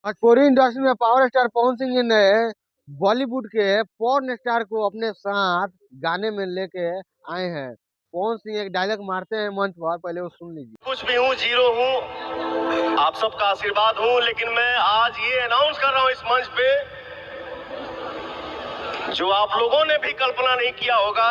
Bhojpuri industry में power star Pawan Singh ने बॉलीवुड के पॉर्न स्टार को अपने साथ गाने में लेके आए हैं। पवन सिंह एक डायलॉग मारते हैं मंच पर, पहले वो सुन लीजिए। कुछ भी हूँ, जीरो हूँ, आप सबका आशीर्वाद हूँ, लेकिन मैं आज ये अनाउंस कर रहा हूँ इस मंच पे, जो आप लोगों ने भी कल्पना नहीं किया होगा,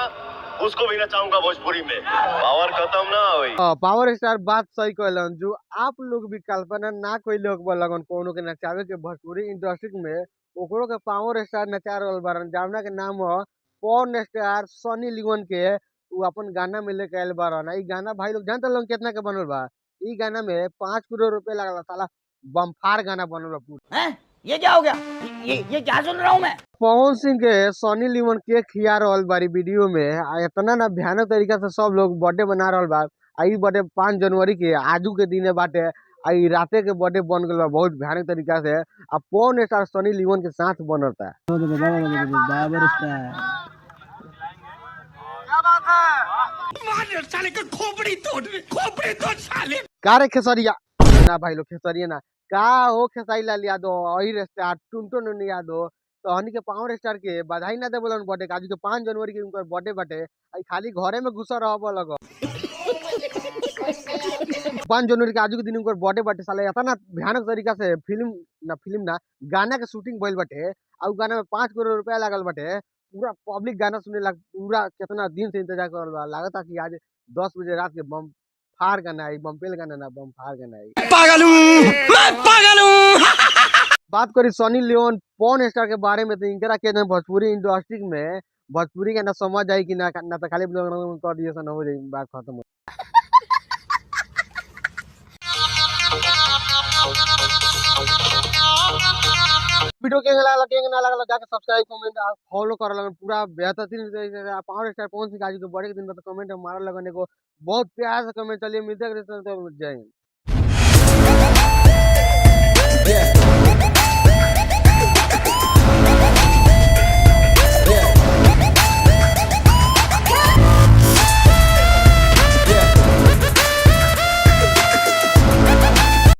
उसको भी नचाऊंगा भोजपुरी में। पावर खत्म ना हुई। पावर स्टार बात सही कहलन, जो आप लोग भी कल्पना ना कोई लोग लगन कोनो के नचावे के भोजपुरी इंडस्ट्री में, ओकरो के पावर स्टार नचा रहल बारन, जावना के नाम हो पॉर्न स्टार सनी लियोन के। वो अपन गाना में लेके आयल बारन। ई गाना भाई लोग जानते लोग कितना के बनल बा। ई गाना में 5 करोड़ रुपए लगल, साला बम्फार गाना बनल बा पूरा। हैं? ये क्या हो गया? ये क्या सुन रहा हूँ मैं? पवन सिंह के सनी लियोन के खिया रहल बारी वीडियो में। इतना ना भयानक तरीका से सब लोग बर्थडे मना रहल बा। आई बर्थडे 5 जनवरी के आजू के दिन बाटे। आई राते के बर्थडे बन गल बा बहुत भयानक तरीका से। अब पवन स्टार सनी लियोन के साथ बनता है। का रे खेसरिया ना भाई लोग, खेसरिया ना का हो, खेसारी लाल यादव और स्टार टुनटुन यादव तो हनी के पावर स्टार के बधाई ना दे बोलन बर्थडे का। आज के 5 जनवरी के उनकर बर्थडे बाटे। आई खाली घरे में घुसा रहब लग। 5 जनवरी के आज के दिन उनकर बर्थडे बाटे। साले इतना भयानक तरीका से फिल्म ना गाना के शूटिंग भइल बाटे। और गाना में 5 करोड़ रुपया लागल बाटे। पूरा पब्लिक गाना सुने लग, पूरा कितना दिन से इंतजार कर रहा। लागता कि आज 10 बजे रात के बम फार गाना आई, बम्पेल गाना ना बम फार गाना आई। मैं पागल हूँ। बात करी सनी लियोन पॉर्न स्टार के बारे में, तो इनकरा के ना भोजपुरी इंडस्ट्री में भोजपुरी का ना समझ आई कि ना तो खाली कर दिए सन हो जाई, बात खत्म हो। वीडियो के ना लागला जाके सब्सक्राइब कमेंट और फॉलो कर लगन। पूरा बेहतरीन पावर स्टार पवन सिंह आज के बड़े के दिन में तो कमेंट मार लगन। एगो बहुत प्यार से कमेंट। चलिए मिलते हैं जय हिंद।